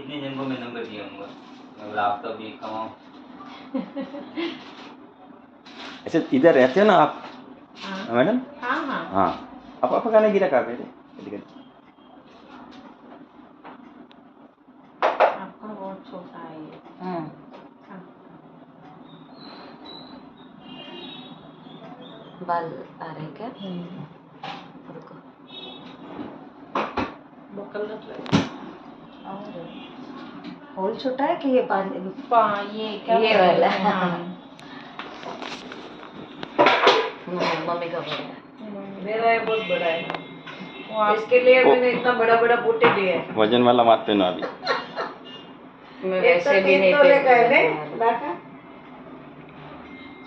इतने जन को मैं नंबर दिया हूँ मैं बोला आप तो भी कमाओ। अच्छा इधर रहते हो ना आप हाँ मैडम? हाँ हाँ हाँ apa गाना गिरा कहाँ पे थे? आपका बहुत छोटा है ये। हाँ। बाल आ रहे हैं क्या? रुको। बकल होल छोटा है कि ये ये क्या ये वाला? हाँ मम्मी का बड़ा है। मेरा ये बहुत बड़ा है। इसके लिए मैंने इतना बड़ा बड़ा बूटे लिए है। वजन वाला मत पहनो अभी। मैं एक तो वैसे भी 3 नहीं तोले का है पहनती नहीं हूँ। लाका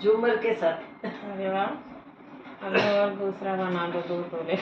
झूमर के साथ। अरे वाह अब और दूसरा बना दो 2 तोले।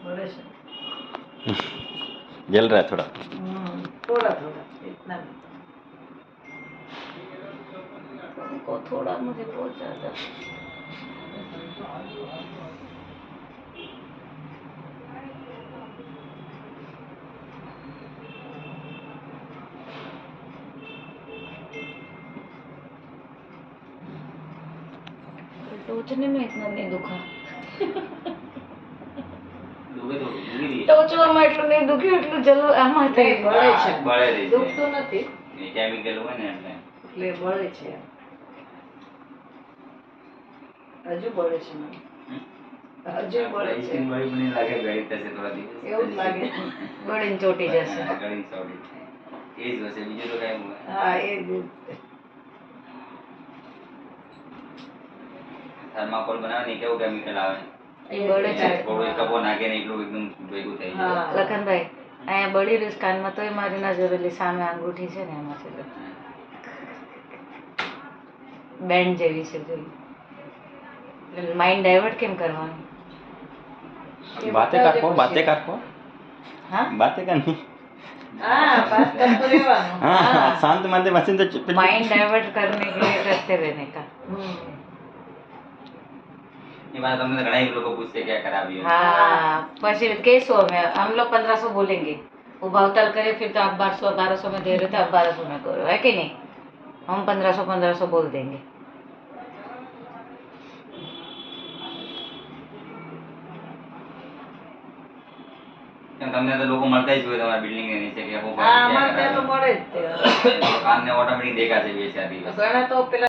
बड़े से जल रहा है थोड़ा। थोड़ा थोड़ा इतना भी। को थोड़ा मुझे बहुत ज्यादा। टोचने में इतना नहीं दुखा। ટોચવામાં એટલું નહીં દુખ્યું એટલું જલું આમાં થઈ નહીં, બળે છે. બળે રહી છે. દુખતું નથી એ કેમિકલ હોય ને એટલે એટલે બળે છે હજુ બળે છે મને. હજુ બળે છે સ્કિન બળી પણ લાગે ગળી થશે થોડા દિવસ એવું જ લાગે. બળીને ચોટી જશે. ગળી ચોટી થાય એ જ હશે બીજું તો કાંઈ હોય. હા એ જ થર્માકોલ બનાવે ને એ કેવું કેમિકલ આવે એ બળે છે. થોડું એક કપો નાખે ને એટલું એકદમ ભેગું થઈ જાય. હા. લખનભાઈ અહીંયા બળી રહ્યું કાનમાં તોય મારી નજર ઓલી સામે અંગૂઠી છે ને એમાં છે બેન્ડ જેવી છે જોઈ. માઇન્ડ ડાયવર્ટ કેમ કરવાનું? बातें कर को हाँ बातें करनी। હા પાસ કરતો રહેવાનું. हाँ हाँ। शांत मानते मशीन तो माइंड डाइवर्ट करने के लिए करते रहने का। ये बात हमने घણા ही लोगों पूछते क्या खराबी है। हाँ પછી કહીશું અમે हम लोग 1500 बोलेंगे वो भावताल करे फिर तो आप 1200 में दे रहे थे आप 1200 में करो है कि नहीं? हम 1500 बोल देंगे। તમને તો લોકો મળતા જ હોય તમારા બિલ્ડિંગ ની નીચે કે હા અમારે ત્યાં તો મળે જ તે. કાન ને ઓટોમેટિક દેખાશે બે ચાર દિવસ. ઘણા તો પેલા